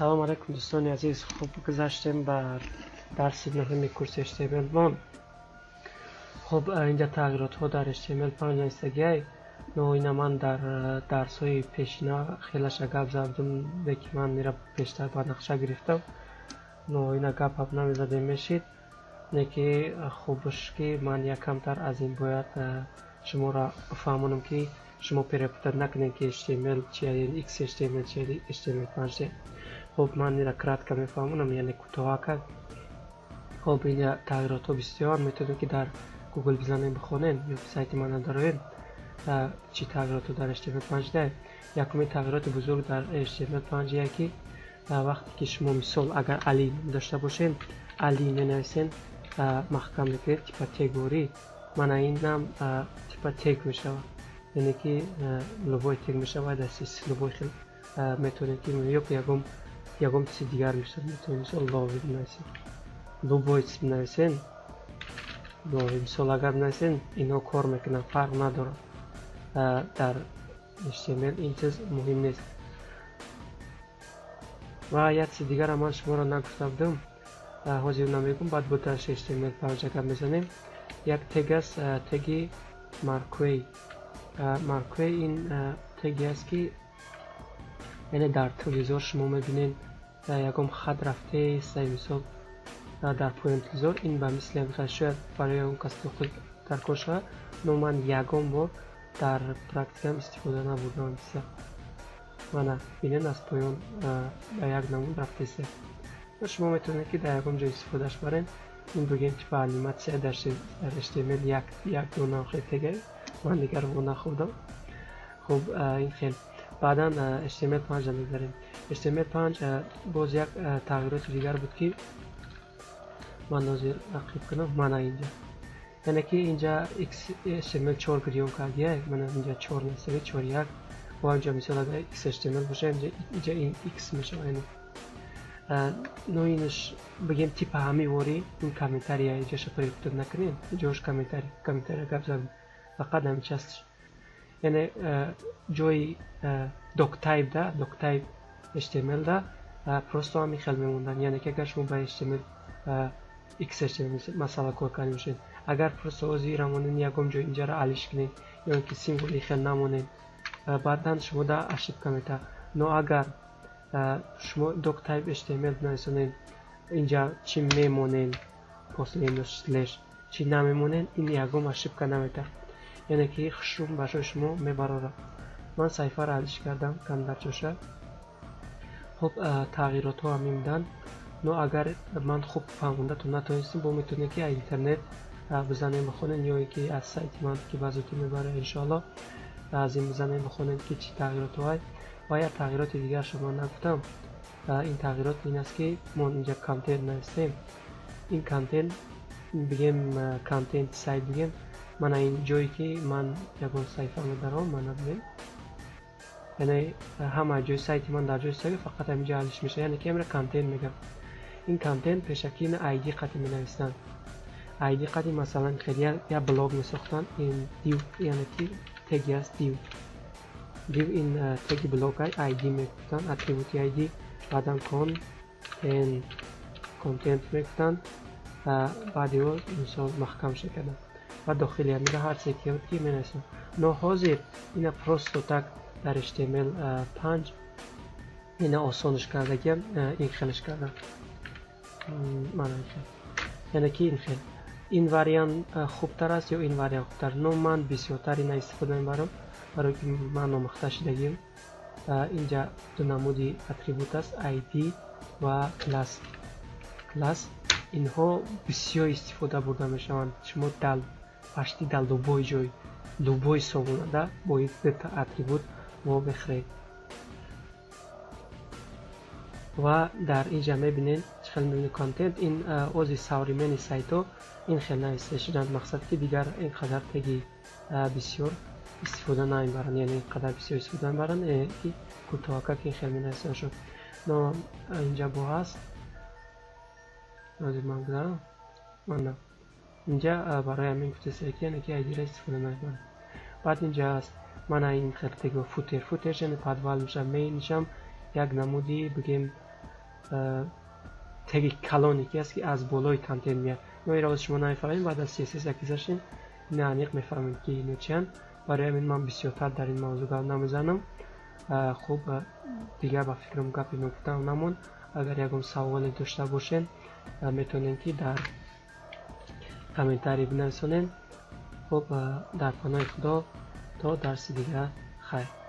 салом алейкум дӯстони азиз, хуб гузаштем бар дарси муҳими курси HTML1. хуб инҷа тағиротҳо дар HTML5 наистагиай. ноина ман дар дарсҳои пешина хелаша гап завдум, леки ман мира бештар ба нақша гирифтам. ноина гапам намезадем мешид, леки хубш ки ман якамтар аз ин бояд шуморо фаҳмонам ки шумо перепутат накунед ки HTML чияе, XHTML чияе, HTML5. хуб ман мира кратка мефаҳмонам, яъне кӯтоҳака. хуб инҷа тағиротҳо бисёр методем ки дар Google бизанем бихонем ё сайти ман дароем чӣ тағиротҳо дар HTML5 дае. якуми тағироти бузург дар HTML5 е ки вақте ки шумо мисол агар али дошта бошед, али менависен, маҳкам мекунед типа тегворӣ, мана инам типа тег мешавад, яъне ки любой тег мешавад. аз любой хел методем ки ё ягон чизи дигар мешавад. методем мисол лови бинависен, любой чиз бинависен, лови мисол агар бинависен, инҳо кор мекунанд, фарқ надорад. дар HTML ин чиз муҳим нест. ва як чизи дигарам ман шуморо нагуфта будам, ҳозир намегум, баъд бо дарси HTML5 гап мезанем. як тег аст, теги marquee. marquee ин теги аст ки яъне дар телевизор шумо мебинед ягон хат рафтест, мисол дар поёни телевизор, ин ба мисли ҳамин шояд барои ягон кас даркор шавад, но ман ягон бор дар практикам истифода набурдам. мана бинед аз поён ба як намуд рафтест. шумо метавонед ки дар ягон ҷо истифодаш баред. ин бигем типа аниматсия дар HTML як дона охир тегай, ман дигар во нахӯрдам. хуб ин хел баъдан HTML5 мегзарем. HTML5 боз як тағироти дигар буд ки ман ҳозир ақиб кунам. мана инҷа яъне ки инҷа HTML4 гирён кардия, мана инҷа 4 нестаги 4.1 ва инҷа мисол агар XHTML боша, инҷа ин X мешавад. но инш бигем типа ҳамивори ин комментария инҷаша перепутат накунед. инҷош комментария гап зад фақат ҳамин част, яъне ҷои doctype да, doctype HTML да просто ҳамин хел мемондан. яъне ки агар шумо ба HTML XHTML масала кор карда бошед, агар просто ҳозир рамонед ягон ҷо инҷаро алиш кунед ё ки символи хел намонед, баъдан шумо да ошибка метавад. но агар шумо doctype HTML нависонед, инҷа чӣ мемонед последно слеш, чӣ намемонед, ин ягон ошибка наметавад, яъне ки хушрум башои шумо мебарорад. ман саҳифаро алиш кардам камдарҷоша. хуб тағиротҳо ҳамин буданд. но агар ман хуб фаҳмондатон натонистем, бо методем ки аз интернет бизанем бихонед ё ки аз сайти ман ки базуки мебара иншоалло аз ин бизанем бихонед ки чӣ тағиротҳо ҳай. ва як тағироти дигар шумо нагуфтам. ин тағирот ин аст ки мо инҷа контент навистем. ин контент бигем контент сайт бигем. мана ин ҷое ки ман ягон саҳифа медаром, мана бигем, яъне ҳама ҷои сайти ман дар ҷои истаги фақат ҳаминҷа алиш мешавад, яъне ки амра контент мегам. ин контент пешаки ин ID қати менависанд. ID қати масалан хел я блог месохтанд, ин div яъне ки теги аст div ин теги блог ID мегуфтанд, атрибути ID, баъдан контент мегуфтанд, баъди ҳо мисол маҳкам шекардан ва дохили ҳамира ҳар чизе ки ки менависанд. но ҳозир ина просто так дар HTML5 ина осонш кардагиам, ин хелш кардам. мана ин хел, яъне ки ин хел ин вариант хубтар аст ё ин вариант хубтар, но ман бисёртар ина истифода мебарам, барои ки ман омӯхта шудагиам. инҷа ду намуди атрибут аст, ID ва класс. инҳо бисёр истифода бурда мешаванд. шумо пашти дар любой ҷой, любой сомонада бо ин дута атрибут мо мехӯред. ва дар инҷа мебинед чӣ хел мебинед контент. ин ози современи сайтҳо ин хел нависта шуданд, мақсад ки дигар ин қадар теги бисёр истифода намебаранд, яъне ин қадар бисёр истифода намебаранд ки кӯтоҳака ки ин хел менависанд шуд. но инҷа бо ҳаст ҳозир ман гузарам. мана инҷа барои ҳамин гуфтасе ки яъне ки ID-ро истифода намебаранд. баъд инҷа аст мана ин хел теги футер яъне подвал мешавад. мейншам як намуди бигем теги калоне ки аст ки аз болои контент меяд. мо ин роз шумо намефаҳмем, баъд аз css як гузаштем ина аниқ мефаҳмем ки ино чианд. барои ҳамин ман бисёртар дар ин мавзӯъ гап намезанам. хуб дигар ба фикрам гапи ногуфтам намонд. агар ягон саволе дошта бошед метавонед ки дар комментарий бинависонед. хуб дар паноҳи худо то дарси дигар хайр.